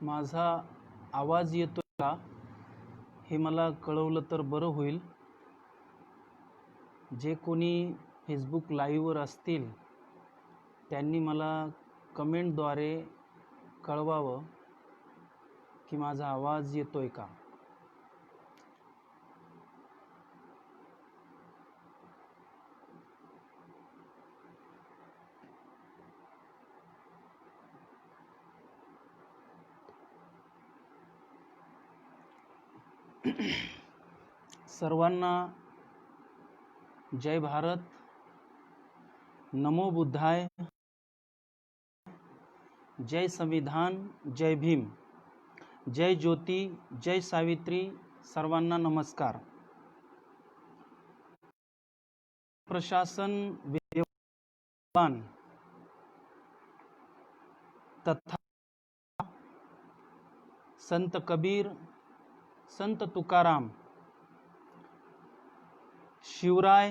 माझा आवाज येतो का हे मला कळवलं तर बरं होईल. जे कोणी फेसबुक लाईव्हवर असतील त्यांनी मला कमेंटद्वारे कळवावं की माझा आवाज येतोय का. सर्वांना जय भारत, नमो बुद्धाय, जय संविधान, जय भीम, जय ज्योती, जय सावित्री. सर्वांना नमस्कार. प्रशासन व्यवस्थापन तथा संत कबीर, संत तुकाराम, शिवराय,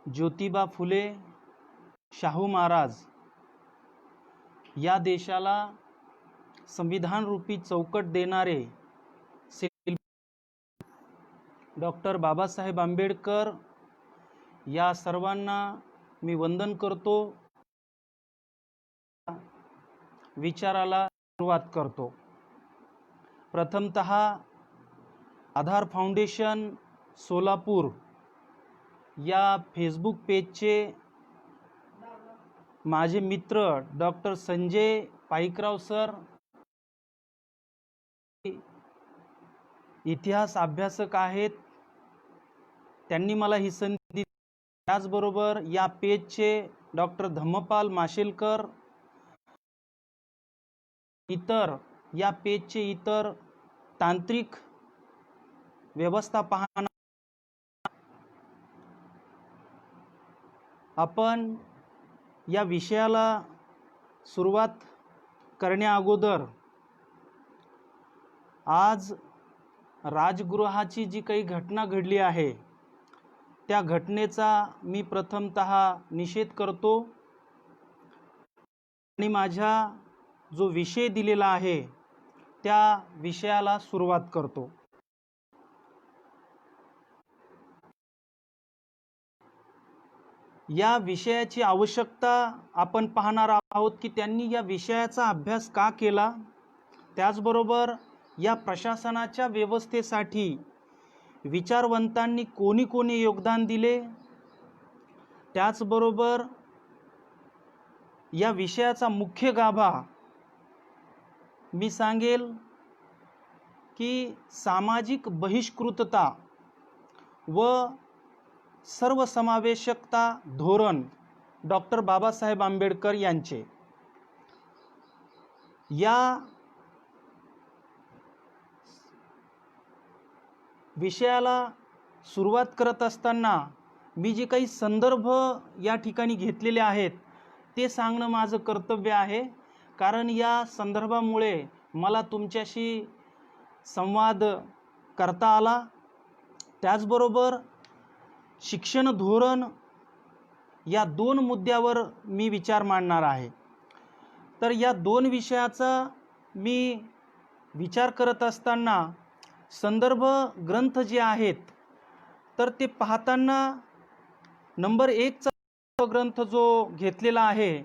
ज्योतिबा फुले, शाहू महाराज या देशाला संविधान रूपी चौकट देणारे डॉक्टर बाबासाहेब आंबेडकर या सर्वांना मी वंदन करतो. विचाराला सुरुवात करतो. प्रथमतः आधार फाउंडेशन सोलापूर या फेसबुक पेजचे माझे मित्र डॉक्टर संजय पाईकराव सर, इतिहास अभ्यासक आहेत, त्यांनी मला ही संधी दिली. त्याचबरोबर या पेजचे डॉक्टर धम्मपाल माशेलकर, या पेजचे इतर तांत्रिक व्यवस्था पाहणा. आपण या विषयाला सुरुवात करण्या अगोदर आज राजगृहाची जी काही घटना घडली आहे त्या घटनेचा मी प्रथमतः निषेध करतो आणि माझा जो विषय दिलेला आहे त्या विषयाला सुरुवात करतो. या विषयाची आवश्यकता आपण पाहणार आहोत की त्यांनी या विषयाचा अभ्यास का केला, त्याचबरोबर या प्रशासनाच्या व्यवस्थेसाठी विचारवंतांनी कोणी कोणी योगदान दिले, त्याचबरोबर या विषयाचा मुख्य गाभा मी सांगेल की सामाजिक बहिष्कृतता व सर्वसमावेशकता धोरण डॉक्टर बाबासाहेब आंबेडकर यांचे. या विषयाला सुरुवात करत असताना मी जे काही संदर्भ या ठिकाणी घेतलेले आहेत ते सांगणं माझं कर्तव्य आहे, कारण या संदर्भामुळे मला तुमच्याशी संवाद करता आला. त्याचबरोबर शिक्षण धोरण या दोन मुद्द्यावर मी विचार मांडणार आहे. तर या दोन विषयाचा मी विचार करत असताना संदर्भ ग्रंथ जे आहेत तर ते पाहताना नंबर 1चा ग्रंथ जो घेतलेला आहे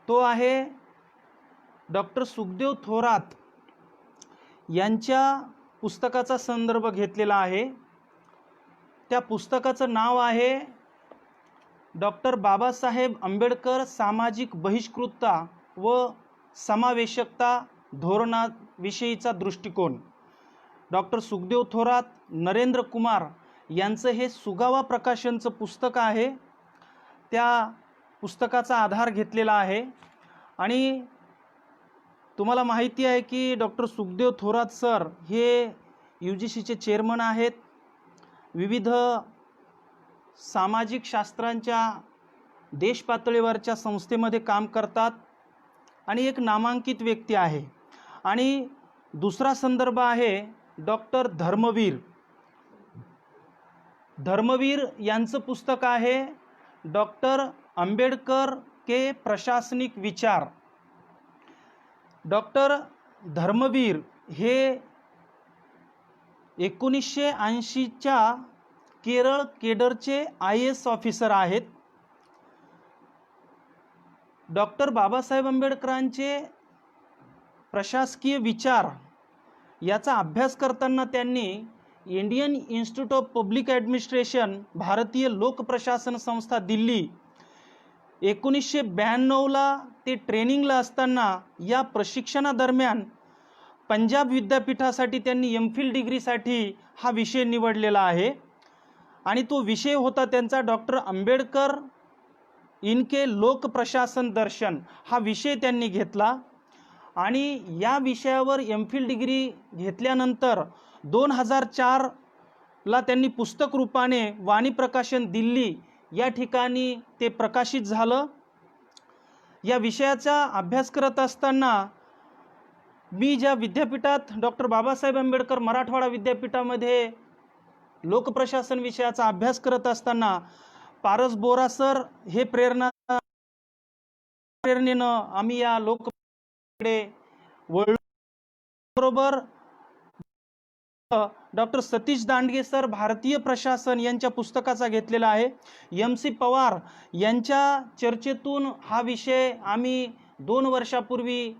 तो आहे डॉक्टर सुखदेव थोरात यांच्या पुस्तकाचा संदर्भ घेतलेला आहे. त्या पुस्तकाचं नाव आहे डॉक्टर बाबासाहेब आंबेडकर सामाजिक बहिष्कृतता व समावेशकता धोरणाविषयीचा दृष्टिकोन. डॉक्टर सुखदेव थोरात, नरेंद्र कुमार यांचं हे सुगावा प्रकाशनचं पुस्तक आहे. त्या पुस्तकाचा आधार घेतलेला आहे आणि तुम्हाला माहिती आहे की डॉक्टर सुखदेव थोरात सर हे UGCचे चेअरमन आहेत, विविध सामाजिक शास्त्रांच्या देश पातळीवरच्या संस्थेमध्ये काम करतात आणि एक नामांकित व्यक्ती आहे. आणि दुसरा संदर्भ आहे डॉक्टर धर्मवीर यांचं पुस्तक आहे डॉक्टर आंबेडकर के प्रशासनिक विचार. डॉक्टर धर्मवीर हे 1980च्या केरळ केडरचे IAS ऑफिसर आहेत. डॉक्टर बाबासाहेब आंबेडकरांचे प्रशासकीय विचार याचा अभ्यास करताना त्यांनी Indian institute of public administration, भारतीय लोक प्रशासन संस्था दिल्ली, 1992ला ते ट्रेनिंगला असताना या प्रशिक्षणादरम्यान पंजाब विद्यापीठासाठी त्यांनी MPhil डिग्रीसाठी हा विषय निवडलेला आहे. आणि तो विषय होता त्यांचा डॉक्टर आंबेडकर इनके लोक प्रशासन दर्शन हा विषय त्यांनी घेतला. आणि या विषयावर MPhil डिग्री घेतल्यानंतर 2004ला त्यांनी पुस्तक रूपाने वाणी प्रकाशन दिल्ली या ठिकाणी ते प्रकाशित झालं. या विषयाचा अभ्यास करत असताना मी ज्या विद्यापीठात डॉक्टर बाबासाहेब आंबेडकर मराठवाडा विद्यापीठामध्ये लोकप्रशासन विषयाचा अभ्यास करत असताना पारस बोरा सर हे प्रेरणेनं आम्ही या लोककडे वळलो. बरोबर डॉक्टर सतीश दांडगे सर भारतीय प्रशासन यांच्या पुस्तकाचा घेतलेला आहे. MC पवार यांच्या चर्चेतून हा विषय आम्ही 2 वर्षापूर्वी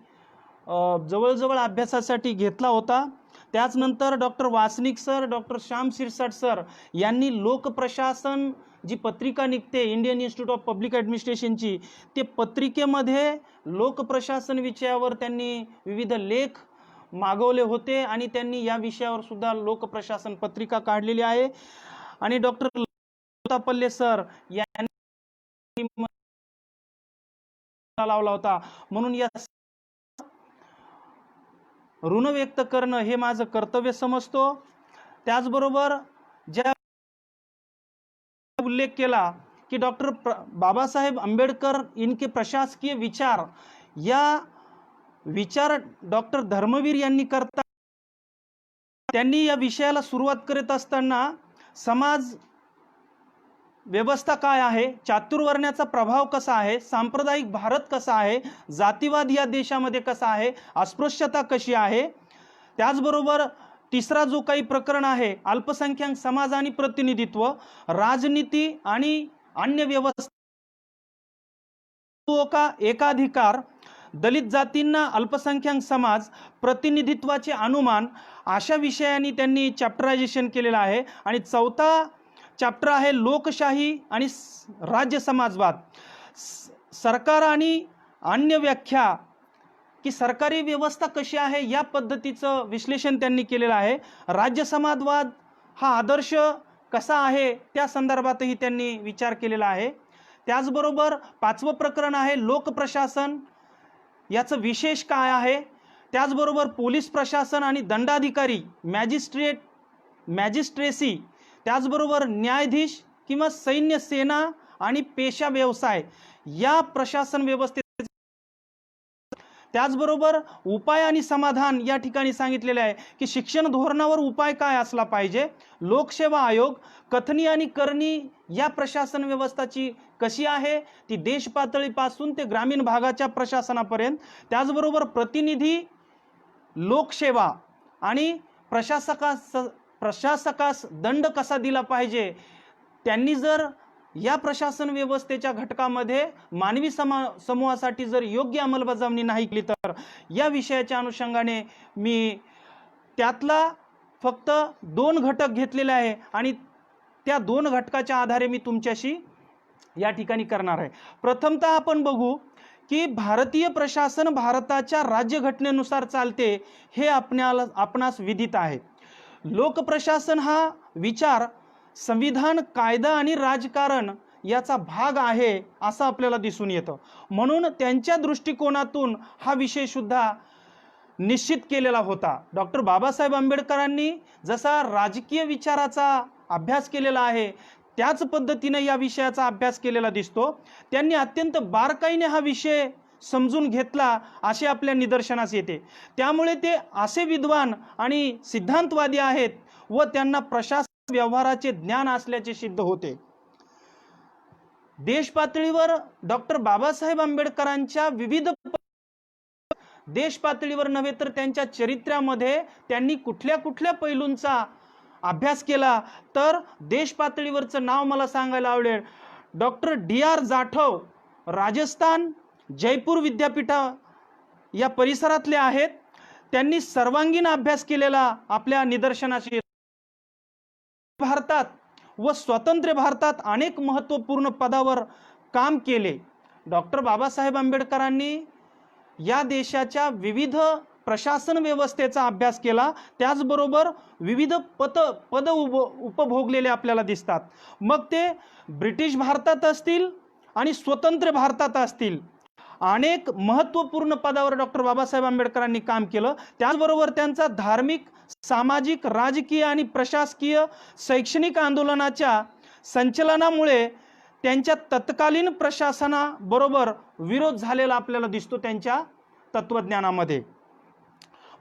जवळजवळ अभ्यासासाठी घेतला होता. त्याचनंतर doctor Wasnik sir, doctor Shyam Shirsat sir यांनी लोकप्रशासन जी पत्रिका निघते इंडियन इन्स्टिट्यूट ऑफ पब्लिक ॲडमिनिस्ट्रेशनची, ते पत्रिकेमध्ये लोकप्रशासन विषयावर त्यांनी विविध लेख मागवले होते आणि त्यांनी या विषयावर सुद्धा लोकप्रशासन पत्रिका काढलेली आहे. आणि डॉक्टर पल्ले सर यांनी लावला होता. म्हणून या ऋण व्यक्त करणं हे माझं कर्तव्य समजतो. त्याचबरोबर ज्या उल्लेख केला की डॉक्टर बाबासाहेब आंबेडकर इनके प्रशासकीय विचार, या विचार डॉक्टर धर्मवीर यांनी करता त्यांनी या विषयाला सुरुवात करत असताना समाज व्यवस्था काय आहे, चातुर्वर्ण्याचा प्रभाव कसा आहे, सांप्रदायिक भारत कसा आहे, जातीवाद या देशामध्ये कसा आहे, अस्पृश्यता कशी आहे, त्याचबरोबर तिसरा जो काही प्रकरण आहे अल्पसंख्याक समाज आणि प्रतिनिधित्व, राजनीती आणि अन्य व्यवस्था का एकाधिकार, दलित जातींना अल्पसंख्याक समाज, प्रतिनिधित्वाचे अनुमान, अशा विषयांनी त्यांनी चॅप्टरायझेशन केलेलं आहे. आणि चौथा चॅप्टर आहे लोकशाही आणि राज्य समाजवाद, सरकार आणि अन्य व्याख्या, की सरकारी व्यवस्था कशी आहे या पद्धतीचं विश्लेषण त्यांनी केलेलं आहे. राज्य समाजवाद हा आदर्श कसा आहे त्या संदर्भातही त्यांनी विचार केलेला आहे. त्याचबरोबर 5वं प्रकरण आहे लोकप्रशासन, याचं विशेष काय आहे. त्याचबरोबर पोलीस प्रशासन आणि दंडाधिकारी, मॅजिस्ट्रेसी, त्याचबरोबर न्यायाधीश किंवा सैन्य सेना आणि पेशा व्यवसाय या प्रशासन व्यवस्थेत, त्याचबरोबर उपाय आणि समाधान या ठिकाणी सांगितलेले आहे की शिक्षण धोरणावर उपाय काय असला पाहिजे, लोकसेवा आयोग, कथनी आणि करणी या प्रशासन व्यवस्थाची कशी आहे ती देश पातळीपासून ते ग्रामीण भागाच्या प्रशासनापर्यंत, त्याचबरोबर प्रतिनिधी लोकसेवा आणि प्रशासकास दंड कसा दिला पाहिजे, त्यांनी जर या प्रशासन व्यवस्थेच्या घटकामध्ये मानवी समूहासाठी जर योग्य अंमलबजावणी नाही केली तर या विषयाच्या अनुषंगाने मी त्यातला फक्त 2 घटक घेतलेले आहे आणि त्या 2 घटकाच्या आधारे मी तुमच्याशी या ठिकाणी करणार आहे. प्रथमतः आपण बघू की भारतीय प्रशासन भारताच्या राज्यघटनेनुसार चालते हे आपणास विदित आहे. लोकप्रशासन हा विचार संविधान, कायदा आणि राजकारण याचा भाग आहे असं आपल्याला दिसून येतं. म्हणून त्यांच्या दृष्टिकोनातून हा विषय सुद्धा निश्चित केलेला होता. डॉक्टर बाबासाहेब आंबेडकरांनी जसा राजकीय विचाराचा अभ्यास केलेला आहे त्याच पद्धतीने या विषयाचा अभ्यास केलेला दिसतो. त्यांनी अत्यंत बारकाईने हा विषय समजून घेतला असे आपल्या निदर्शनास येते. त्यामुळे ते असे विद्वान आणि सिद्धांतवादी आहेत व त्यांना प्रशासन व्यवहाराचे ज्ञान असल्याचे सिद्ध होते. देश पातळीवर डॉक्टर बाबासाहेब आंबेडकरांच्या विविध देश पातळीवर नव्हे तर त्यांच्या चरित्र्यामध्ये त्यांनी कुठल्या कुठल्या पैलूंचा अभ्यास केला, तर देश पातळीवरचं नाव मला सांगायला आवडेल. Doctor D.R. जाठव, राजस्थान जयपूर विद्यापीठा या परिसरातले आहेत. त्यांनी सर्वांगीण अभ्यास केलेला आपल्या निदर्शनास येतो. भारतात व स्वतंत्र भारतात अनेक महत्त्वपूर्ण पदावर काम केले. डॉक्टर बाबासाहेब आंबेडकरांनी या देशाच्या विविध प्रशासन व्यवस्थेचा अभ्यास केला. त्याचबरोबर विविध पद उपभोगलेले आपल्याला दिसतात. मग ते ब्रिटिश भारतात असतील आणि स्वतंत्र भारतात असतील, अनेक महत्त्वपूर्ण पदावर डॉक्टर बाबासाहेब आंबेडकरांनी काम केलं. त्याचबरोबर त्यांचा धार्मिक, सामाजिक, राजकीय आणि प्रशासकीय शैक्षणिक आंदोलनाच्या संचलनामुळे त्यांच्या तत्कालीन प्रशासनाबरोबर विरोध झालेला आपल्याला दिसतो त्यांच्या तत्वज्ञानामध्ये.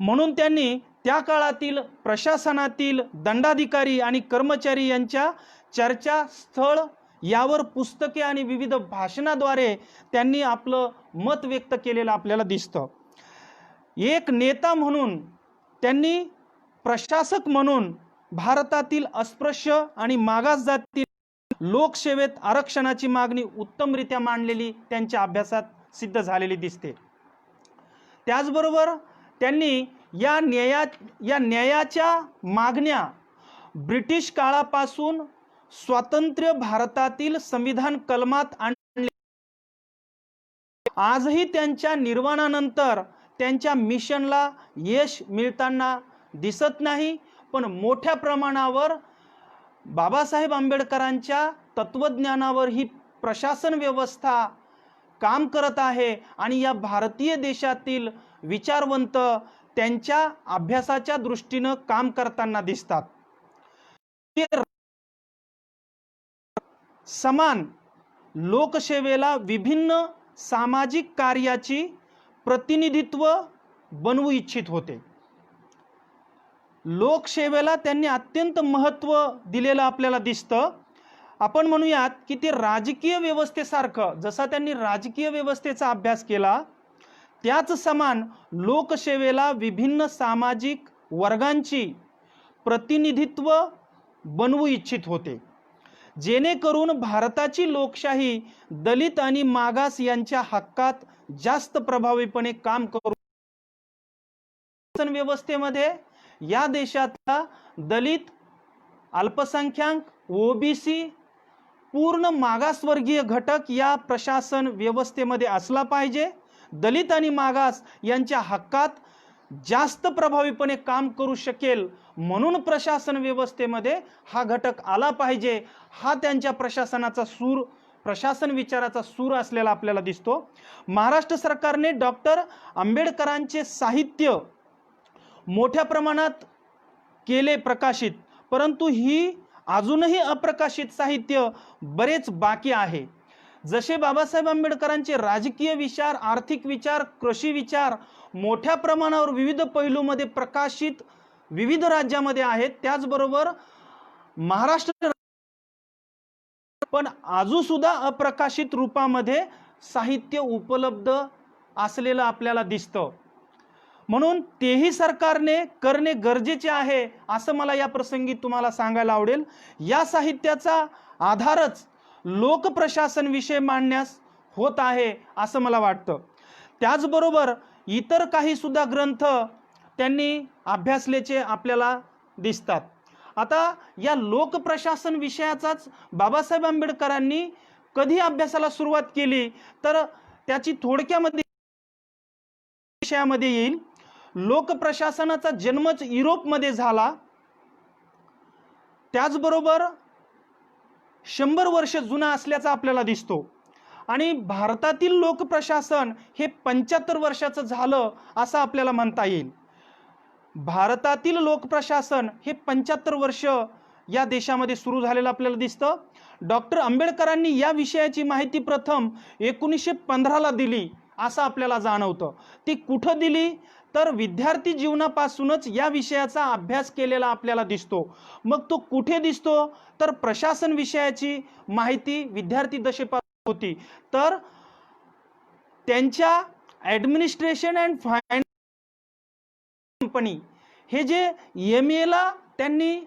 म्हणून त्यांनी त्या काळातील प्रशासनातील दंडाधिकारी आणि कर्मचारी यांच्या चर्चास्थळ यावर पुस्तके आणि विविध भाषणाद्वारे त्यांनी आपलं मत व्यक्त केलेलं आपल्याला दिसतं. एक नेता म्हणून त्यांनी, प्रशासक म्हणून भारतातील अस्पृश्य आणि मागास जाती लोकसेवेत आरक्षणाची मागणी उत्तमरित्या मांडलेली त्यांच्या अभ्यासात सिद्ध झालेली दिसते. त्याचबरोबर त्यांनी या न्यायाच्या मागण्या ब्रिटिश काळापासून स्वातंत्र्य भारतातील संविधान कलमात आणले. आजही त्यांच्या निर्वाणानंतर त्यांच्या मिशनला यश मिळताना दिसत नाही, पण मोठ्या प्रमाणावर बाबासाहेब आंबेडकरांच्या तत्वज्ञानावर ही प्रशासन व्यवस्था काम करत आहे आणि या भारतीय देशातील विचारवंत त्यांच्या अभ्यासाच्या दृष्टीनं काम करताना दिसतात. समान लोकसेवेला विभिन्न सामाजिक कार्याची प्रतिनिधित्व बनवू इच्छित होते. लोकसेवेला त्यांनी अत्यंत महत्त्व दिलेलं आपल्याला दिसतं. आपण म्हणूयात की ते राजकीय व्यवस्थेसारखं, जसा त्यांनी राजकीय व्यवस्थेचा अभ्यास केला, त्याच समान लोकसेवेला विभिन्न सामाजिक वर्गांची प्रतिनिधित्व बनवू इच्छित होते, जेणेकरून भारताची लोकशाही दलित आणि मागास यांच्या हक्कात जास्त प्रभावीपणे काम करू. व्यवस्थेमध्ये या देशातला दलित, अल्पसंख्याक, ओबीसी, पूर्ण मागासवर्गीय घटक या प्रशासन व्यवस्थेमध्ये असला पाहिजे. दलित आणि मागास यांच्या हक्कात जास्त प्रभावीपणे काम करू शकेल म्हणून प्रशासन व्यवस्थेमध्ये हा घटक आला पाहिजे. हा त्यांच्या प्रशासनाचा सूर, प्रशासन विचाराचा सूर असलेला आपल्याला दिसतो. महाराष्ट्र सरकारने डॉक्टर आंबेडकरांचे साहित्य मोठ्या प्रमाणात केले प्रकाशित, परंतु ही अजूनही अप्रकाशित साहित्य बरेच बाकी आहे. जसे बाबासाहेब आंबेडकरांचे राजकीय विचार, आर्थिक विचार, कृषी विचार मोठ्या प्रमाणावर विविध पैलूमध्ये प्रकाशित विविध राज्यामध्ये आहेत, त्याचबरोबर महाराष्ट्र पण अजून सुद्धा अप्रकाशित रूपामध्ये साहित्य उपलब्ध असलेलं आपल्याला दिसतं. म्हणून तेही सरकारने करणे गरजेचे आहे असं मला या प्रसंगी तुम्हाला सांगायला आवडेल. या साहित्याचा आधारच लोकप्रशासन विषय मांडण्यास होत आहे असं मला वाटतं. त्याचबरोबर इतर काही सुद्धा ग्रंथ त्यांनी अभ्यासल्याचे आपल्याला दिसतात. आता या लोकप्रशासन विषयाचाच बाबासाहेब आंबेडकरांनी कधी अभ्यासाला सुरुवात केली तर त्याची थोडक्यामध्ये विषयामध्ये येईल. लोकप्रशासनाचा जन्मच युरोपमध्ये झाला. त्याचबरोबर 100 वर्ष जुना असल्याचा आपल्याला दिसतो आणि भारतातील लोकप्रशासन हे 75 वर्षाचं झालं असं आपल्याला म्हणता येईल. भारतातील लोकप्रशासन हे 75 वर्ष या देशामध्ये सुरू झालेलं आपल्याला दिसतं. डॉक्टर आंबेडकरांनी या विषयाची माहिती प्रथम 1915ला दिली असं आपल्याला जाणवतं. ती कुठं दिली तर विद्यार्थी जीवनापासूनच या विषयाचा अभ्यास केलेला आपल्याला दिसतो. मग तो कुठे दिसतो तर प्रशासन विषयाची माहिती विद्यार्थी दशेपासून होती. तर त्यांच्या ॲडमिनिस्ट्रेशन अँड फायनान्स कंपनी, हे जे MA ला त्यांनी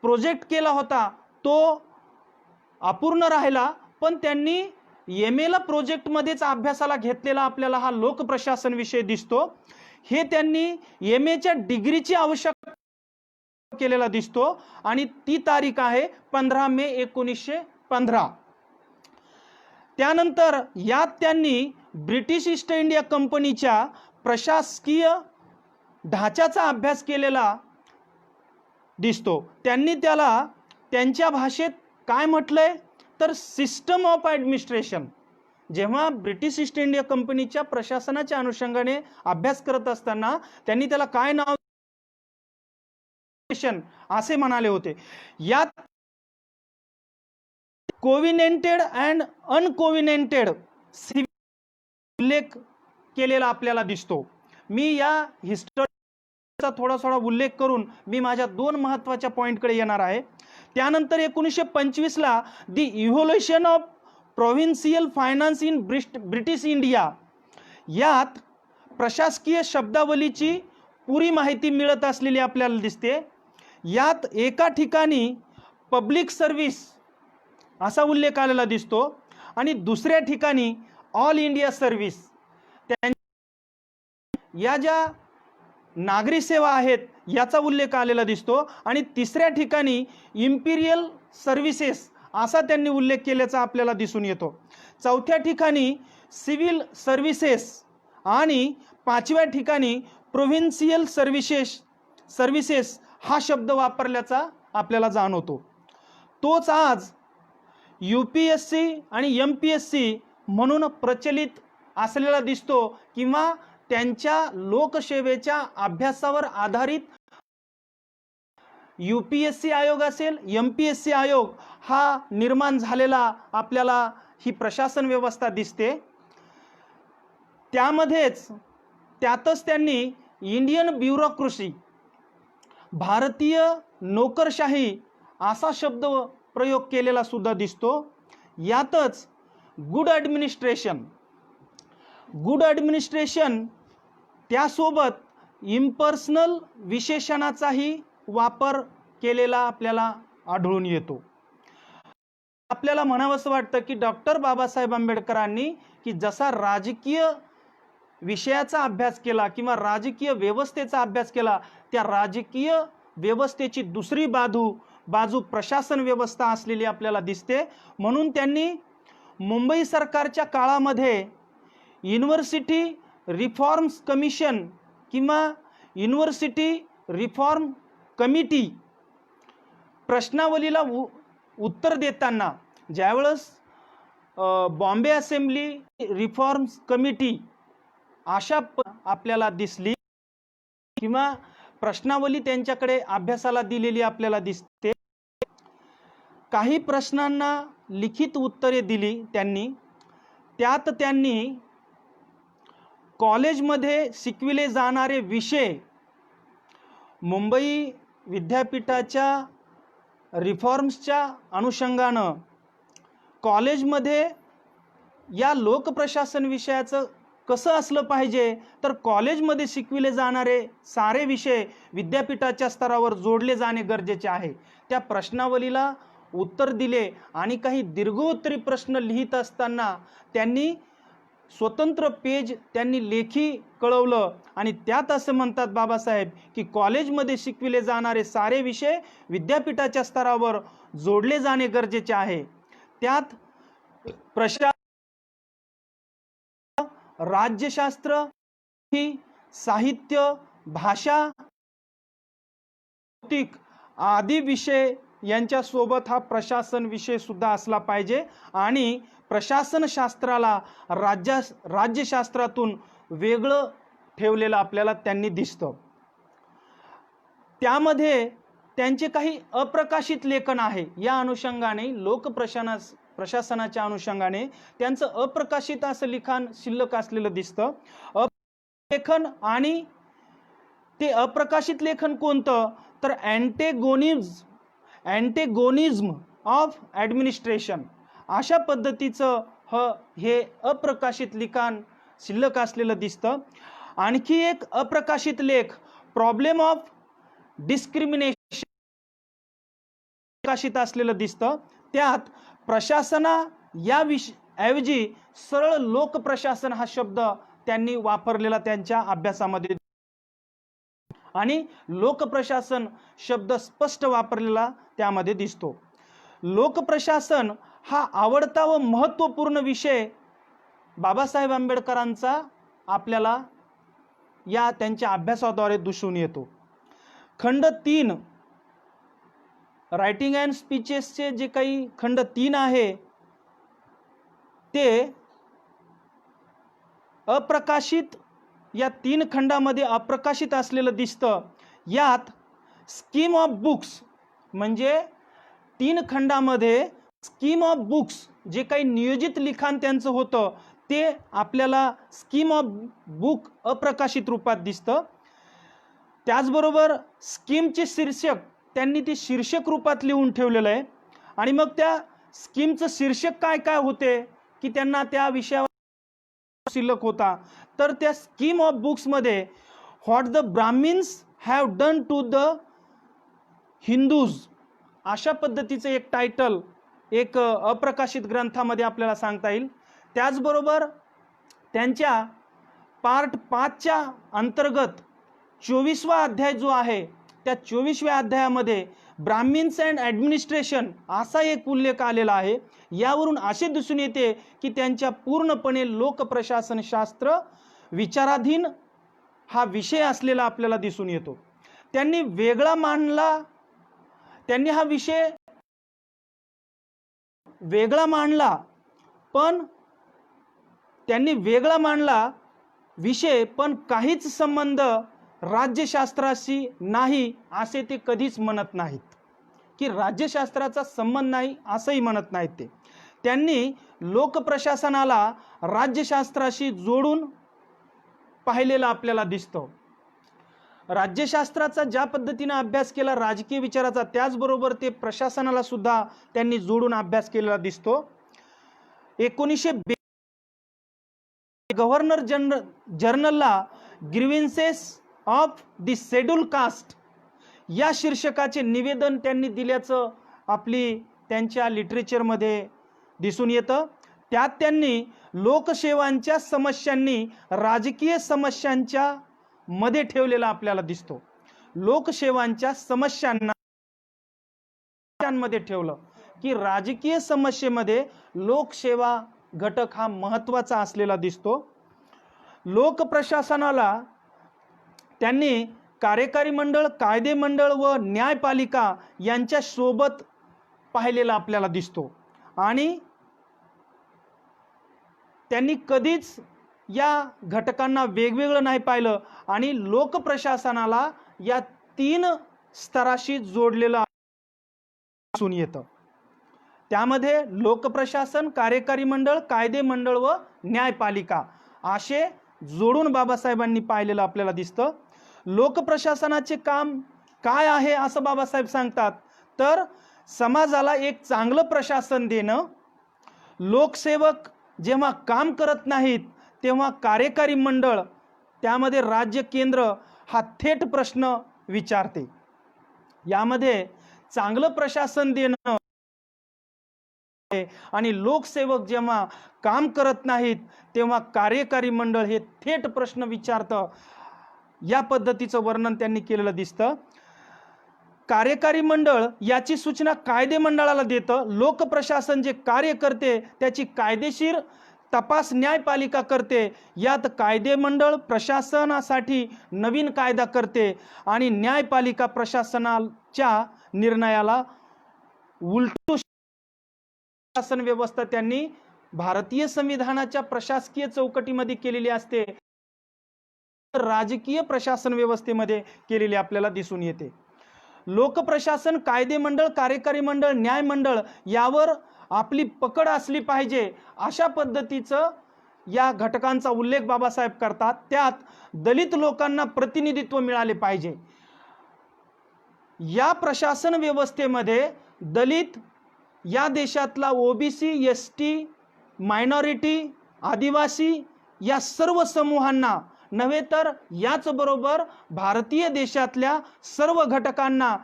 प्रोजेक्ट केला होता तो अपूर्ण राहिला, पण त्यांनी MA ला प्रोजेक्टमध्येच अभ्यासाला घेतलेला आपल्याला हा लोकप्रशासन विषय दिसतो. हे त्यांनी MA च्या डिग्रीची आवश्यकता केलेला दिसतो आणि ती तारीख आहे 15 मे 1915. त्यानंतर यात त्यांनी ब्रिटिश ईस्ट इंडिया कंपनीच्या प्रशासकीय ढाच्याचा अभ्यास केलेला दिसतो. त्यांनी त्याला त्यांच्या भाषेत काय म्हटलंय तर सिस्टम ऑफ ॲडमिनिस्ट्रेशन. जेव्हा ब्रिटिश ईस्ट इंडिया कंपनीच्या प्रशासनाच्या अनुषंगाने अभ्यास करत असताना त्यांनी त्याला काय नाव असे म्हणाले होते. यात कोव्हिनेंटेड अँड अनकोव्हिनेंटेड उल्लेख केलेला आपल्याला दिसतो. मी या हिस्टरीचा थोडा उल्लेख करून मी माझ्या 2 महत्त्वाच्या पॉईंटकडे येणार आहे. त्यानंतर 1925 ला the evolution of provincial finance in British India, यात प्रशासकीय शब्दावलीची पुरी माहिती मिळत असलेली आपल्याला दिसते. यात एका ठिकाणी पब्लिक सर्व्हिस असा उल्लेख आलेला दिसतो आणि दुसऱ्या ठिकाणी ऑल इंडिया सर्व्हिस, या ज्या नागरी सेवा आहेत याचा उल्लेख आलेला दिसतो आणि तिसऱ्या ठिकाणी इम्पिरियल सर्व्हिसेस असा त्यांनी उल्लेख केल्याचा आपल्याला दिसून येतो. चौथ्या ठिकाणी सिव्हिल सर्व्हिसेस आणि 5व्या ठिकाणी प्रोव्हिन्शियल सर्व्हिसेस हा शब्द वापरल्याचा आपल्याला जाणवतो. तोच आज UPSC आणि MPSC म्हणून प्रचलित असलेला दिसतो किंवा त्यांच्या लोकसेवेच्या अभ्यासावर आधारित UPSC आयोग असेल, MPSC आयोग हा निर्माण झालेला आपल्याला ही प्रशासन व्यवस्था दिसते. त्यातच त्यांनी इंडियन ब्युरोक्रेसी, भारतीय नोकरशाही असा शब्द प्रयोग केलेला सुद्धा दिसतो. यातच गुड ॲडमिनिस्ट्रेशन त्यासोबत इम्पर्सनल विशेषणाचाही वापर केलेला आपल्याला आढळून येतो. आपल्याला म्हणावंसं वाटतं की डॉक्टर बाबासाहेब आंबेडकरांनी की जसा राजकीय विषयाचा अभ्यास केला किंवा राजकीय व्यवस्थेचा अभ्यास केला, त्या राजकीय व्यवस्थेची दुसरी बाजू प्रशासन व्यवस्था असलेली आपल्याला दिसते. म्हणून त्यांनी मुंबई सरकारच्या काळामध्ये युनिव्हर्सिटी रिफॉर्म्स कमिशन किंवा युनिव्हर्सिटी रिफॉर्म कमिटी प्रश्नावलीला उत्तर देताना ज्यावेळेस बॉम्बे असेंब्ली रिफॉर्म्स कमिटी अशा आपल्याला दिसली किंवा प्रश्नावली त्यांच्याकडे अभ्यासाला दिलेली आपल्याला दिसते. काही प्रश्नांना लिखित उत्तरे दिली त्यांनी. त्यात त्यांनी कॉलेजमध्ये शिकविले जाणारे विषय मुंबई विद्यापीठाच्या रिफॉर्म्सच्या अनुषंगानं कॉलेजमध्ये या लोकप्रशासन विषयाचं कसं असलं पाहिजे तर कॉलेजमध्ये शिकविले जाणारे सारे विषय विद्यापीठाच्या स्तरावर जोडले जाणे गरजेचे आहे. त्या प्रश्नावलीला उत्तर दिले आणि काही दीर्घोत्तरी प्रश्न लिहित असताना त्यांनी स्वतंत्र पेज त्यांनी लेखी कळवलं आणि त्यात असं म्हणतात बाबासाहेब की कॉलेजमध्ये शिकविले जाणारे सारे विषय विद्यापीठाच्या स्तरावर जोडले जाणे गरजेचे आहे. त्यात राज्यशास्त्र ही साहित्य, भाषा, आदी विषय यांच्या सोबत हा प्रशासन विषय सुद्धा असला पाहिजे आणि प्रशासन शास्त्राला राज्यशास्त्रातून वेगळं ठेवलेलं आपल्याला त्यांनी दिसतं. त्यामध्ये त्यांचे काही अप्रकाशित लेखन आहे. या अनुषंगाने प्रशासनाच्या अनुषंगाने त्यांचं अप्रकाशित असं लिखाण शिल्लक असलेलं दिसतं. लेखन आणि ते अप्रकाशित लेखन कोणतं तर अँटेगोनिझम ऑफ ॲडमिनिस्ट्रेशन अशा पद्धतीचं हे अप्रकाशित लिखाण शिल्लक असलेलं दिसतं. आणखी एक अप्रकाशित लेख प्रॉब्लेम ऑफ डिस्क्रिमिनेशन प्रकाशित असलेलं दिसतं. त्यात प्रशासना या ऐवजी सरळ लोकप्रशासन हा शब्द त्यांनी वापरलेला त्यांच्या अभ्यासामध्ये आणि लोकप्रशासन शब्द स्पष्ट वापरलेला त्यामध्ये दिसतो. लोकप्रशासन हा आवडता व महत्त्वपूर्ण विषय बाबासाहेब आंबेडकरांचा आपल्याला या त्यांच्या अभ्यासाद्वारे दिसून येतो. खंड 3 रायटिंग अँड स्पीचेसचे जे काही खंड 3 आहे ते अप्रकाशित, या 3 खंडामध्ये अप्रकाशित असलेलं दिसतं. यात स्कीम ऑफ बुक्स म्हणजे 3 खंडामध्ये स्कीम ऑफ बुक्स जे काही नियोजित लिखाण त्यांचं होतं ते आपल्याला स्कीम ऑफ बुक अप्रकाशित रूपात दिसतं. त्याचबरोबर स्कीमचे शीर्षक त्यांनी ते शीर्षक रूपात लिहून ठेवलेलं आहे. आणि मग त्या स्कीमचं शीर्षक काय काय होते की त्यांना त्या विषयावर शिल्लक होता, तर त्या स्कीम ऑफ बुक्समध्ये what the Brahmins have done to the Hindus अशा पद्धतीचं एक टायटल एक अप्रकाशित ग्रंथामध्ये आपल्याला सांगता येईल. त्याचबरोबर त्यांच्या पार्ट 5च्या अंतर्गत 24वा अध्याय जो आहे त्या 24व्या अध्यायामध्ये ब्राह्मिन्स अँड ॲडमिनिस्ट्रेशन असा एक उल्लेख आलेला आहे. यावरून असे दिसून येते की त्यांच्या पूर्णपणे लोकप्रशासन शास्त्र विचाराधीन हा विषय असलेला आपल्याला दिसून येतो. त्यांनी वेगळा मांडला, त्यांनी हा विषय वेगळा मांडला, पण त्यांनी वेगळा मांडला विषय पण काहीच संबंध राज्यशास्त्राशी नाही असे ते कधीच म्हणत नाहीत, की राज्यशास्त्राचा संबंध नाही असंही म्हणत नाहीत ते. त्यांनी लोकप्रशासनाला राज्यशास्त्राशी जोडून पाहिलेलं आपल्याला दिसतं. राज्यशास्त्राचा ज्या पद्धतीने अभ्यास केला राजकीय विचाराचा, त्याचबरोबर ते प्रशासनाला सुद्धा त्यांनी जोडून अभ्यास केलेला दिसतो. 1982 गव्हर्नर जर्नलला grievances of the schedule caste या शीर्षकाचे निवेदन त्यांनी दिल्याचं त्यांच्या लिटरेचरमध्ये दिसून येतं. त्यात त्यांनी लोकसेवांच्या समस्यांनी राजकीय समस्यांच्या मध्ये ठेवलेला आपल्याला दिसतो. लोकसेवांच्या समस्यांमध्ये ठेवलं की राजकीय समस्येमध्ये लोकसेवा घटक हा महत्त्वाचा असलेला दिसतो. लोकप्रशासनाला त्यांनी कार्यकारी मंडळ, कायदे मंडळ व न्यायपालिका यांच्या सोबत पाहिलेला आपल्याला दिसतो. आणि त्यांनी कधीच या घटकांना वेगवेगळं नाही पाहिलं आणि लोकप्रशासनाला या 3 स्तराशी जोडलेलं दिसून येतं. त्यामध्ये लोकप्रशासन, कार्यकारी मंडळ, कायदे मंडळ व न्यायपालिका असे जोडून बाबासाहेबांनी पाहिलेलं आपल्याला दिसतं. लोकप्रशासनाचे काम काय आहे असं बाबासाहेब सांगतात, तर समाजाला एक चांगलं प्रशासन देणं. लोकसेवक जेव्हा काम करत नाहीत तेव्हा कार्यकारी मंडळ त्यामध्ये राज्य केंद्र हा थेट प्रश्न विचारते. यामध्ये चांगलं प्रशासन देणं आणि लोकसेवक जेव्हा काम करत नाहीत तेव्हा कार्यकारी मंडळ हे थेट प्रश्न विचारतं. या पद्धतीचं वर्णन त्यांनी केलेलं दिसतं. कार्यकारी मंडळ याची सूचना कायदे मंडळाला देतं. लोकप्रशासन जे कार्य करते त्याची कायदेशीर तपास न्यायपालिका करते. यात कायदे मंडळ प्रशासनासाठी नवीन कायदा करते आणि न्यायपालिका प्रशासनाच्या निर्णयाला उलटू. शासन व्यवस्था त्यांनी भारतीय संविधानाच्या प्रशासकीय चौकटीमध्ये केलेली असते, राजकीय प्रशासन व्यवस्थेमध्ये केलेली आपल्याला दिसून येते. लोकप्रशासन, कायदे मंडळ, कार्यकारी मंडळ, न्याय मंडळ यावर आपली पकड असली पाहिजे अशा पद्धतीचं या घटकांचा उल्लेख बाबासाहेब करतात. त्यात दलित लोकांना प्रतिनिधित्व मिळाले पाहिजे. या प्रशासन व्यवस्थेमध्ये दलित या देशातला ओबीसी, एसटी, मायनॉरिटी, आदिवासी या सर्व समूहांना नव्हे तर याचबरोबर भारतीय देशातल्या सर्व घटकांना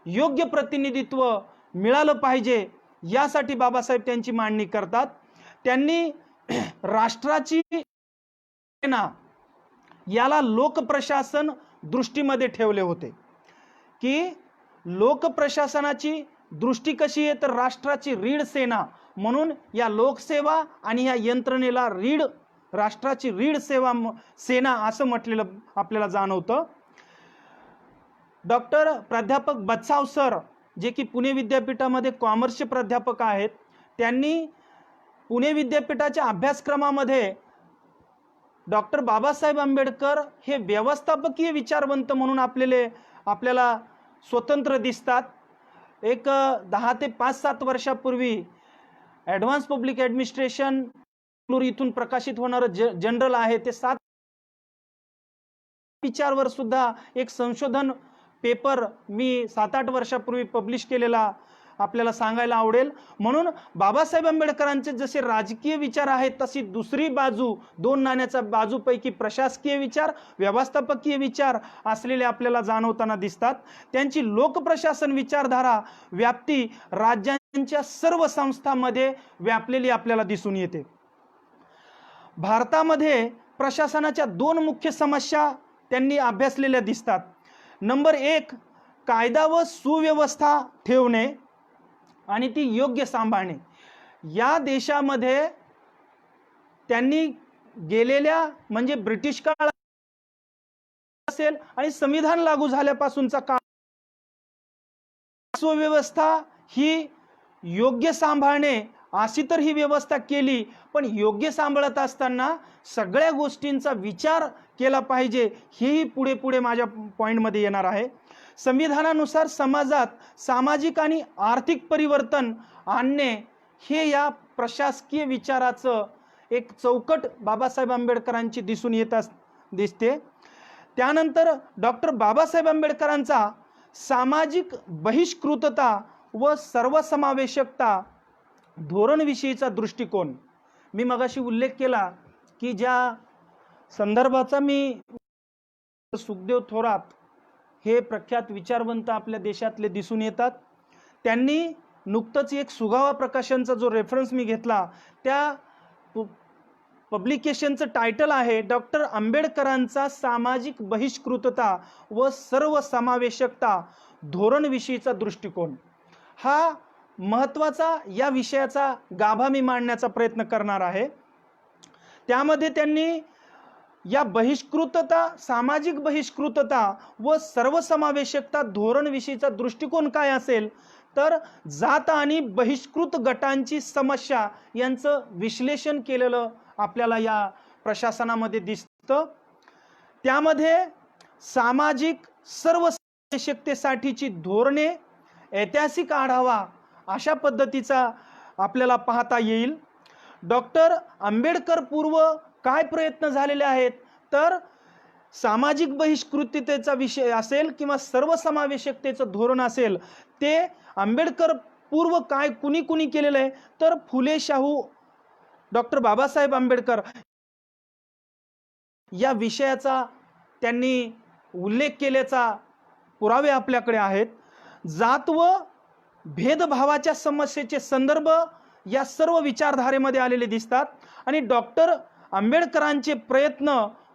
योग्य प्रतिनिधित्व मिळालं पाहिजे, यासाठी बाबासाहेब त्यांची मांडणी करतात. त्यांनी राष्ट्राची सेना याला लोकप्रशासन दृष्टीमध्ये ठेवले होते की लोकप्रशासनाची दृष्टी कशी आहे तर राष्ट्राची रीढ सेना म्हणून या लोकसेवा आणि या यंत्रणेला राष्ट्राची रीढ सेना असं म्हटलेलं आपल्याला जाणवतं. डॉक्टर प्राध्यापक बत्साव सर जे की पुणे विद्यापीठामध्ये कॉमर्सचे प्राध्यापक आहेत, त्यांनी पुणे विद्यापीठाच्या अभ्यासक्रमामध्ये डॉक्टर बाबासाहेब आंबेडकर हे व्यवस्थापकीय विचारवंत म्हणून आपल्याला स्वतंत्र दिसतात. एक 10 ते 5-7 वर्षापूर्वी ॲडव्हान्स पब्लिक ॲडमिनिस्ट्रेशन इथून प्रकाशित होणारं जनरल आहे ते 7 विचारवर सुद्धा एक संशोधन पेपर मी 7-8 वर्षापूर्वी पब्लिश केलेला आपल्याला सांगायला आवडेल. म्हणून बाबासाहेब आंबेडकरांचे जसे राजकीय विचार आहेत तशी दुसरी बाजू, दोन नाण्याच्या बाजूपैकी प्रशासकीय विचार, व्यवस्थापकीय विचार असलेले आपल्याला जाणवताना दिसतात. त्यांची लोकप्रशासन विचारधारा व्याप्ती राज्यांच्या सर्व संस्थांमध्ये व्यापलेली आपल्याला दिसून येते. भारतामध्ये प्रशासनाच्या 2 मुख्य समस्या त्यांनी अभ्यासलेल्या दिसतात. नंबर 1, कायदा व सुव्यवस्था ठेवणे आणि ती योग्य सांभाळणे. या देशामध्ये त्यांनी गेलेल्या म्हणजे ब्रिटिश काळ असेल आणि संविधान लागू झाल्यापासूनचा काळ, सुव्यवस्था ही योग्य सांभाळणे अशी तर ही व्यवस्था केली, पण योग्य सांभाळत असताना सगळ्या गोष्टींचा विचार केला पाहिजे, हेही पुढे पुढे माझ्या पॉइंटमध्ये येणार आहे. संविधानानुसार समाजात सामाजिक आणि आर्थिक परिवर्तन आणणे हे या प्रशासकीय विचाराचं एक चौकट बाबासाहेब आंबेडकरांची दिसून दिसते. त्यानंतर डॉक्टर बाबासाहेब आंबेडकरांचा सामाजिक बहिष्कृतता व सर्वसमावेशकता धोरणविषयीचा दृष्टिकोन, मी मगाशी उल्लेख केला की ज्या संदर्भाचा मी सुखदेव थोरात हे प्रख्यात विचारवंत आपल्या देशातले दिसून येतात. त्यांनी नुकतंच एक सुगावा प्रकाशनचा जो रेफरन्स मी घेतला त्या पब्लिकेशनचं टायटल आहे डॉक्टर आंबेडकरांचा सामाजिक बहिष्कृतता व सर्वसमावेशकता धोरणविषयीचा दृष्टिकोन. हा महत्त्वाचा या विषयाचा गाभा मी मांडण्याचा प्रयत्न करणार आहे. त्यामध्ये त्यांनी या बहिष्कृतता, सामाजिक बहिष्कृतता व सर्वसमावेशकता धोरणविषयीचा दृष्टिकोन काय असेल तर जात आणि बहिष्कृत गटांची समस्या यांचं विश्लेषण केलेलं आपल्याला या प्रशासनामध्ये दिसतं. त्यामध्ये सामाजिक सर्वसमावेशकतेसाठीची धोरणे, ऐतिहासिक आढावा अशा पद्धतीचा आपल्याला पाहता येईल. डॉक्टर आंबेडकर पूर्व काय प्रयत्न झालेले आहेत तर सामाजिक बहिष्कृततेचा विषय असेल किंवा सर्वसमावेशकतेचं धोरण असेल ते आंबेडकर पूर्व काय कुणी केलेलं आहे तर फुले शाहू, डॉक्टर बाबासाहेब आंबेडकर या विषयाचा त्यांनी उल्लेख केल्याचा पुरावे आपल्याकडे आहेत. जात व भेदभावाच्या समस्येचे संदर्भ या सर्व विचारधारेमध्ये आलेले दिसतात आणि डॉक्टर आंबेडकरांचे प्रयत्न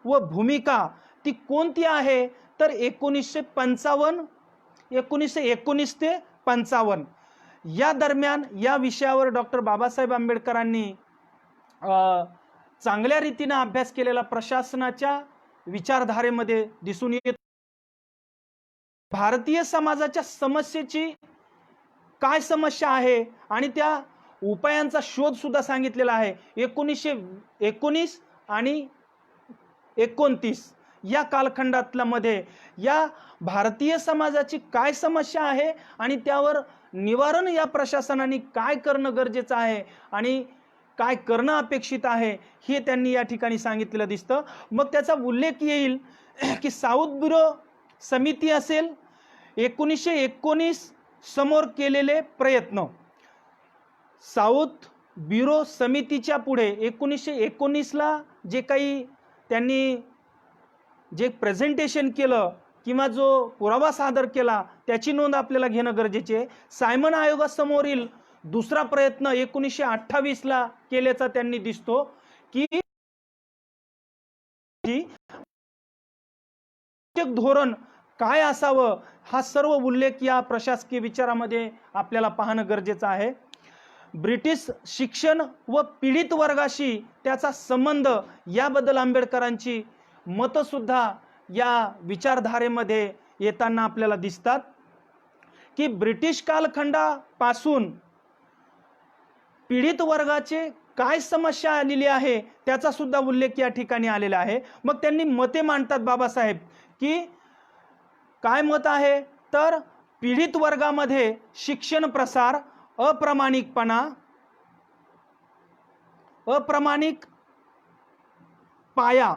व भूमिका ती कोणती आहे तर 1919 ते 55 या दरम्यान या विषयावर डॉक्टर बाबासाहेब आंबेडकरांनी चांगल्या रीतीने अभ्यास केलेला प्रशासनाच्या विचारधारेमध्ये दिसून येतो. भारतीय समाजाच्या समस्येची काय समस्या आहे आणि त्या उपायांचा शोध सुद्धा सांगितलेला आहे. 1919 आणि 29 या कालखंडातल्या मध्ये या भारतीय समाजाची काय समस्या आहे आणि त्यावर निवारण या प्रशासनाने काय करणं गरजेचं आहे आणि काय करणं अपेक्षित आहे हे त्यांनी या ठिकाणी सांगितलेलं दिसतं. मग त्याचा उल्लेख येईल की साऊथ ब्युरो समिती असेल, 1919 समोर केलेले प्रयत्न, साऊथ ब्युरो समितीच्या पुढे 1919ला जे काही त्यांनी जे प्रेझेंटेशन केलं किंवा जो पुरावा सादर केला त्याची नोंद आपल्याला घेणं गरजेचे आहे. सायमन आयोगासमोरील दुसरा प्रयत्न 1928ला केल्याचा त्यांनी दिसतो की धोरण काय असावं हा सर्व उल्लेख या प्रशासकीय विचारामध्ये आपल्याला पाहणं गरजेचं आहे. ब्रिटिश शिक्षण व पीडित वर्गाशी त्याचा संबंध याबद्दल आंबेडकरांची मतं सुद्धा या विचारधारेमध्ये येताना आपल्याला दिसतात की ब्रिटिश कालखंडापासून पीडित वर्गाचे काय समस्या आलेली आहे त्याचा सुद्धा उल्लेख या ठिकाणी आलेला आहे. मग त्यांनी मते मांडतात बाबासाहेब की काय मत आहे तर पीडित वर्गामध्ये शिक्षण प्रसार अप्रामाणिक पाया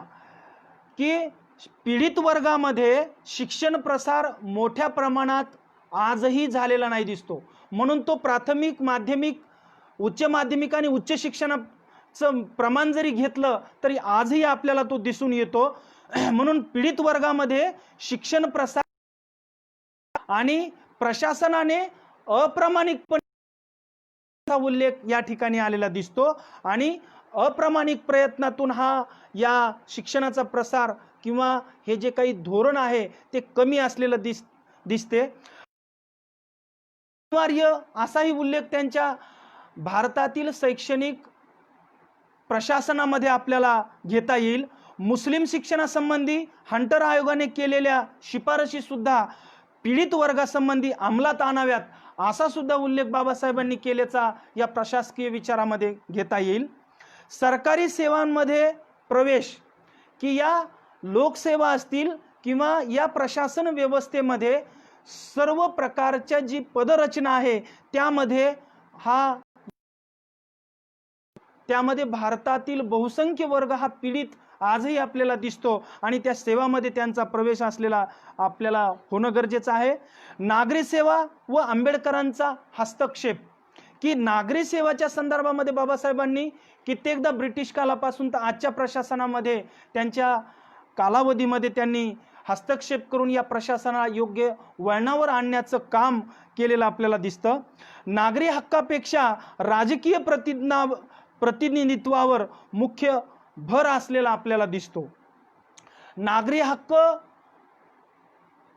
की पीडित वर्गामध्ये शिक्षण प्रसार मोठ्या प्रमाणात आजही झालेला नाही दिसतो. म्हणून तो प्राथमिक माध्यमिक उच्च माध्यमिक आणि उच्च शिक्षणाचं प्रमाण जरी घेतलं तरी आजही आपल्याला तो दिसून येतो. म्हणून पीडित वर्गामध्ये शिक्षण प्रसार आणि प्रशासनाने अप्रामाणिकपणे उल्लेख या ठिकाणी आलेला दिसतो आणि अप्रामाणिक प्रयत्नातून हा या शिक्षणाचा प्रसार किंवा हे जे काही धोरण आहे ते कमी असलेलं दिसते. अनिवार्य असाही उल्लेख त्यांच्या भारतातील शैक्षणिक प्रशासनामध्ये आपल्याला घेता येईल. मुस्लिम शिक्षणासंबंधी हंटर आयोगाने केलेल्या शिफारशी सुद्धा पीडित वर्गासंबंधी अंमलात आणाव्यात असा सुद्धा उल्लेख बाबासाहेबांनी केल्याचा या प्रशासकीय विचारामध्ये घेता येईल. सरकारी सेवांमध्ये प्रवेश की या लोकसेवा असतील किंवा या प्रशासन व्यवस्थेमध्ये सर्व प्रकारच्या जी पदरचना आहे त्यामध्ये भारतातील बहुसंख्य वर्ग हा पीडित आजही आपल्याला दिसतो आणि त्या सेवामध्ये त्यांचा प्रवेश असलेला आपल्याला होणं गरजेचं आहे. नागरी सेवा व आंबेडकरांचा हस्तक्षेप की नागरी सेवाच्या संदर्भामध्ये बाबासाहेबांनी कित्येकदा ब्रिटिश कालापासून तर आजच्या प्रशासनामध्ये त्यांच्या कालावधीमध्ये त्यांनी हस्तक्षेप करून या प्रशासनाला योग्य वळणावर आणण्याचं काम केलेलं आपल्याला दिसतं. नागरी हक्कापेक्षा राजकीय प्रतिनिधित्वावर मुख्य भर असलेला आपल्याला दिसतो. नागरी हक्क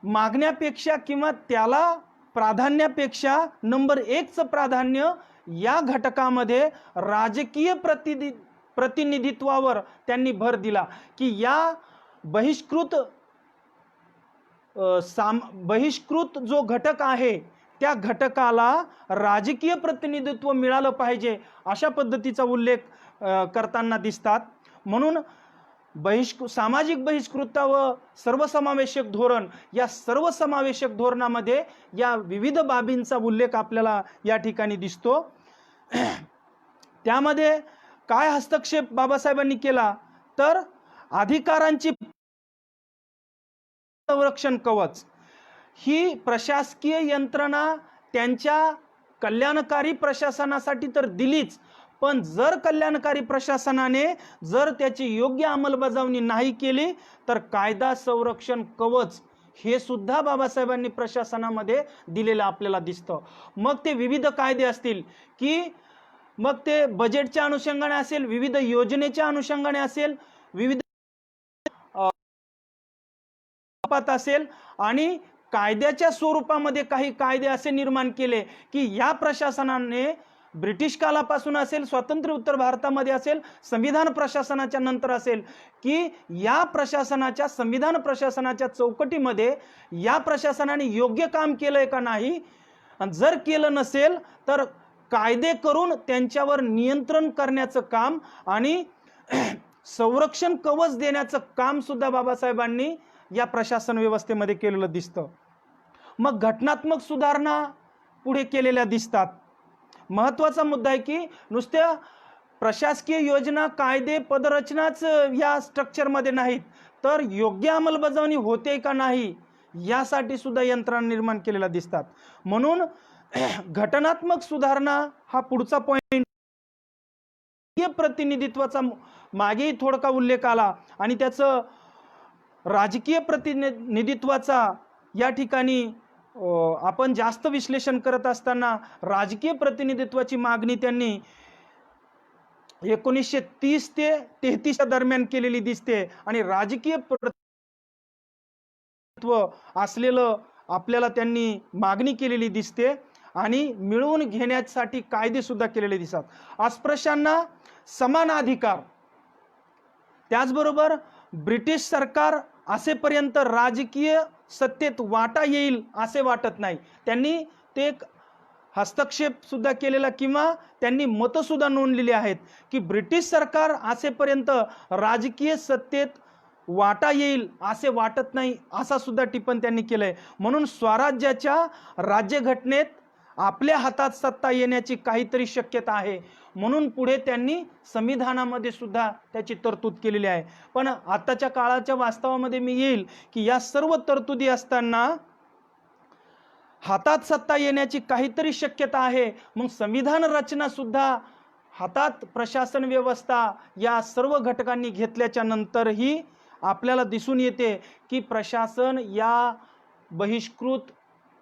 मागण्यापेक्षा किंवा त्याला प्राधान्यापेक्षा नंबर 1चं प्राधान्य या घटकामध्ये राजकीय प्रतिनिधित्वावर त्यांनी भर दिला की या बहिष्कृत जो घटक आहे त्या घटकाला राजकीय प्रतिनिधित्व मिळालं पाहिजे अशा पद्धतीचा उल्लेख करताना दिसतात. म्हणून सामाजिक बहिष्कृतता व सर्वसमावेशक धोरण या सर्वसमावेशक धोरणामध्ये या विविध बाबींचा उल्लेख आपल्याला या ठिकाणी दिसतो. त्यामध्ये काय हस्तक्षेप बाबासाहेबांनी केला तर अधिकारांची संरक्षण कवच ही प्रशासकीय यंत्रणा त्यांच्या कल्याणकारी प्रशासनासाठी तर दिलीच, पण जर कल्याणकारी प्रशासनाने जर त्याची योग्य अंमलबजावणी नाही केली तर कायदा संरक्षण कवच हे सुद्धा बाबासाहेबांनी प्रशासनामध्ये दिलेलं आपल्याला दिसतं. मग ते विविध कायदे असतील की मग ते बजेटच्या अनुषंगाने असेल, विविध योजनेच्या अनुषंगाने असेल, विविध असेल आणि कायद्याच्या स्वरूपामध्ये काही कायदे असे निर्माण केले की या प्रशासनाने ब्रिटिश कालापासून असेल, स्वातंत्र्य उत्तर भारतामध्ये असेल, संविधान प्रशासनाच्या नंतर असेल की या प्रशासनाच्या संविधान प्रशासनाच्या चौकटीमध्ये या प्रशासनाने योग्य काम केलंय का नाही, जर केलं नसेल तर कायदे करून त्यांच्यावर नियंत्रण करण्याचं काम आणि संरक्षण कवच देण्याचं काम सुद्धा बाबासाहेबांनी या प्रशासन व्यवस्थेमध्ये केलेलं दिसतं. मग घटनात्मक सुधारणा पुढे केलेल्या दिसतात. महत्त्वाचा मुद्दा आहे की नुसत्या प्रशासकीय योजना, कायदे, पदरचनाच या स्ट्रक्चरमध्ये नाहीत तर योग्य अंमलबजावणी होते का नाही यासाठी सुद्धा यंत्रणा निर्माण केलेल्या दिसतात. म्हणून घटनात्मक सुधारणा हा पुढचा पॉइंट. प्रतिनिधित्वाचा मागेही थोडका उल्लेख आला आणि त्याचं राजकीय प्रतिनिधित्वाचा या ठिकाणी आपण जास्त विश्लेषण करत असताना राजकीय प्रतिनिधित्वाची मागणी त्यांनी 1930 ते 33 दरम्यान केलेली दिसते आणि राजकीय प्रतिनिधित्व असलेलं आपल्याला त्यांनी मागणी केलेली दिसते आणि मिळवून घेण्यासाठी कायदे सुद्धा केलेले दिसतात. अस्पृश्यांना समान अधिकार, त्याचबरोबर ब्रिटिश सरकार असेपर्यंत राजकीय सत्तेत वाटा येईल असे वाटत नाही. त्यांनी ते एक हस्तक्षेप सुद्धा केलेला किंवा त्यांनी मतं सुद्धा नोंदलेली आहेत की ब्रिटिश सरकार असेपर्यंत राजकीय सत्तेत वाटा येईल असे वाटत नाही, असा सुद्धा टिप्पण त्यांनी केलंय. म्हणून स्वराज्याच्या राज्यघटनेत आपल्या हातात सत्ता येण्याची काहीतरी शक्यता आहे, म्हणून पुढे त्यांनी संविधानामध्ये सुद्धा त्याची तरतूद केलेली आहे. पण आताच्या काळाच्या वास्तवामध्ये मी येईल की या सर्व तरतुदी असताना हातात सत्ता येण्याची काहीतरी शक्यता आहे, मग संविधान रचना सुद्धा हातात प्रशासन व्यवस्था या सर्व घटकांनी घेतल्याच्या नंतरही आपल्याला दिसून येते की प्रशासन या बहिष्कृत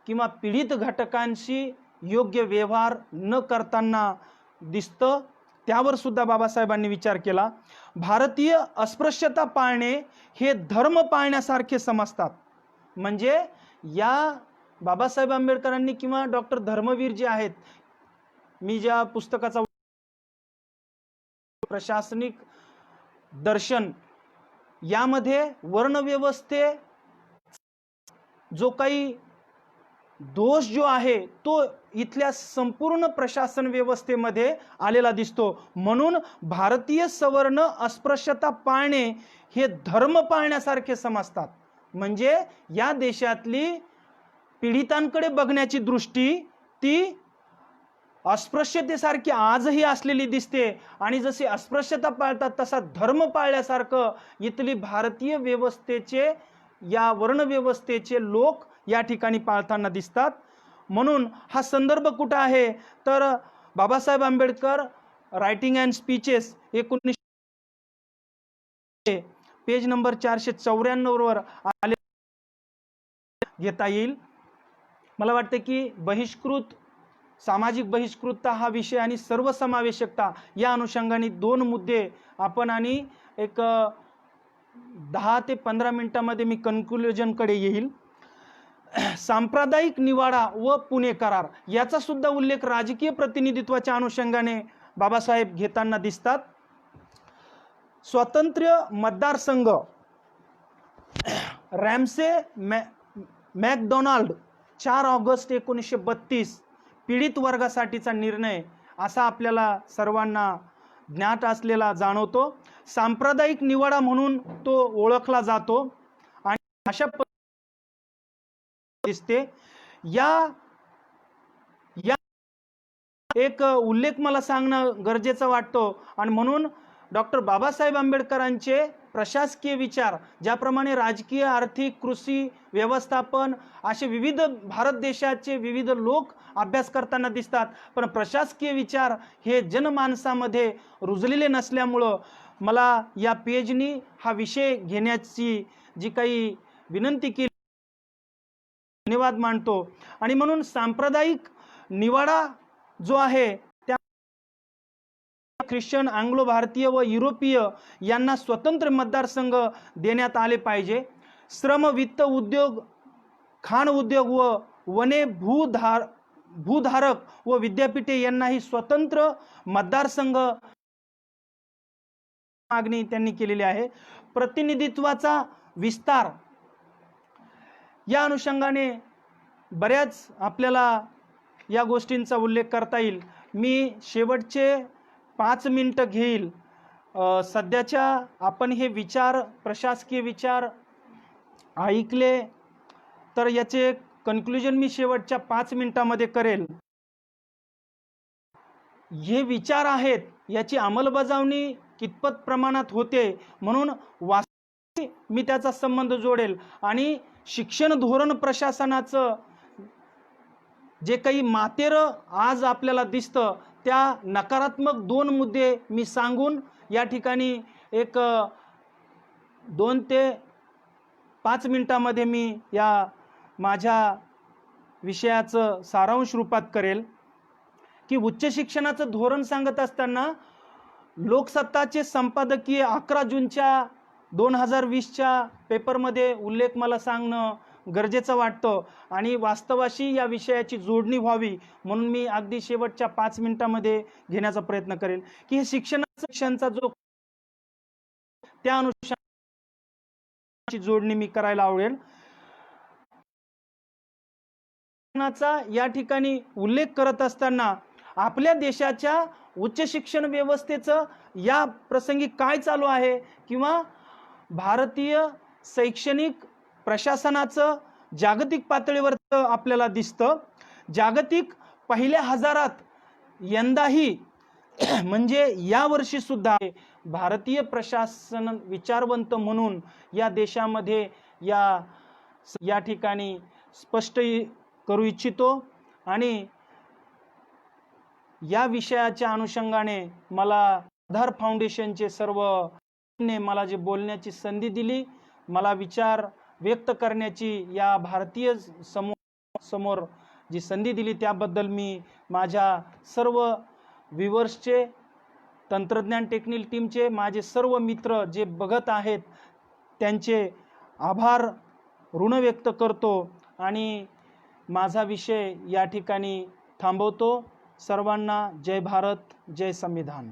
किंवा पीडित घटकांशी योग्य व्यवहार न करताना दिसतं. त्यावर सुद्धा बाबासाहेबांनी विचार केला. भारतीय अस्पृश्यता पाळणे हे धर्म पाळण्यासारखे समजतात. म्हणजे या बाबासाहेब आंबेडकरांनी किंवा डॉक्टर धर्मवीर जे आहेत, मी ज्या पुस्तकाचा प्रशासनिक दर्शन यामध्ये वर्णव्यवस्थे जो काही दोष जो आहे तो इथल्या संपूर्ण प्रशासन व्यवस्थेमध्ये आलेला दिसतो. म्हणून भारतीय सवर्ण अस्पृश्यता पाळणे हे धर्म पाळण्यासारखे समजतात. म्हणजे या देशातली पीडितांकडे बघण्याची दृष्टी ती अस्पृश्यतेसारखी आजही असलेली दिसते आणि जसे अस्पृश्यता पाळतात तसा धर्म पाळल्यासारखं इथली भारतीय व्यवस्थेचे या वर्णव्यवस्थेचे लोक या ठिकाणी पाळताना दिसतात. म्हणून हा संदर्भ कुठं आहे तर Babasaheb Ambedkar writing and speeches 19 page number 494 वर आले घेता येईल. मला वाटते की बहिष्कृत सामाजिक बहिष्कृतता हा विषय आणि सर्वसमावेशकता या अनुषंगाने दोन मुद्दे आपण आणि एक 10 ते 15 मिनिटांमध्ये मी कन्क्लुजनकडे येईल. सांप्रदायिक निवाडा व पुणे करार याचा सुद्धा उल्लेख राजकीय प्रतिनिधित्वाच्या अनुषंगाने बाबासाहेब घेताना दिसतात. स्वातंत्र्य मतदारसंघ रॅमसे मॅकडोनाल्ड 4 ऑगस्ट 1932 पीडित वर्गासाठीचा निर्णय असा आपल्याला सर्वांना ज्ञात असलेला जाणवतो. सांप्रदायिक निवाडा म्हणून तो ओळखला जातो आणि अशा दिसते. या एक उल्लेख मला सांगणं गरजेचं वाटतो आणि म्हणून डॉक्टर बाबासाहेब आंबेडकरांचे प्रशासकीय विचार ज्याप्रमाणे राजकीय, आर्थिक, कृषी, व्यवस्थापन असे विविध भारत देशाचे विविध लोक अभ्यास करताना दिसतात, पण प्रशासकीय विचार हे जनमानसामध्ये रुजलेले नसल्यामुळं मला या पेजनी हा विषय घेण्याची जी काही विनंती केली धन्यवाद मानतो. आणि म्हणून सांप्रदायिक निवाडा जो आहे त्या ख्रिश्चन, अँग्लो भारतीय व युरोपीय यांना स्वतंत्र मतदारसंघ देण्यात आले पाहिजे. श्रम, वित्त, उद्योग, खाण उद्योग व वने, भूधारक व विद्यापीठे यांनाही स्वतंत्र मतदारसंघ मागणी त्यांनी केलेली आहे. प्रतिनिधित्वाचा विस्तार या अनुषंगाने बऱ्याच आपल्याला या गोष्टींचा उल्लेख करता येईल. मी शेवटचे 5 मिनिटं घेईल. सध्याच्या आपण हे विचार, प्रशासकीय विचार ऐकले तर याचे कन्क्लुजन मी शेवटच्या 5 मिनिटांमध्ये करेल. हे विचार आहेत याची अंमलबजावणी कितपत प्रमाणात होते म्हणून मी त्याचा संबंध जोडेल आणि शिक्षण धोरण प्रशासनाचं जे काही मातेरं आज आपल्याला दिसतं त्या नकारात्मक 2 मुद्दे मी सांगून या ठिकाणी एक 2 ते 5 मिनिटामध्ये मी या माझ्या विषयाचं सारांश रूपात करेल की उच्च शिक्षणाचं धोरण सांगत असताना लोकसत्ताचे संपादकीय 11 जूनच्या 2020च्या पेपरमध्ये उल्लेख मला सांगणं गरजेचं वाटतं आणि वास्तवाशी या विषयाची जोडणी व्हावी म्हणून मी अगदी शेवटच्या 5 मिनिटांमध्ये घेण्याचा प्रयत्न करेल की हे शिक्षणाचा जो त्या अनुषंगाची जोडणी मी करायला आवडेल. या ठिकाणी उल्लेख करत असताना आपल्या देशाच्या उच्च शिक्षण व्यवस्थेचं या प्रसंगी काय चालू आहे किंवा भारतीय शैक्षणिक प्रशासनाचं जागतिक पातळीवर आपल्याला दिसतं. जागतिक पहिल्या हजारात यंदाही म्हणजे या वर्षी सुद्धा भारतीय प्रशासन विचारवंत म्हणून या देशामध्ये या ठिकाणी स्पष्ट करू इच्छितो आणि या विषयाच्या अनुषंगाने मला आधार फाउंडेशनचे सर्व मला जे बोलण्याची संधी दिली, मला विचार व्यक्त करण्याची या भारतीय समोर जी संधी दिली त्याबद्दल मी माझ्या सर्व व्ह्यूअर्सचे, तंत्रज्ञान टेक्निकल टीमचे, माझे सर्व मित्र जे बघत आहेत त्यांचे आभार ऋण व्यक्त करतो आणि माझा विषय या ठिकाणी थांबवतो. सर्वांना जय भारत, जय संविधान.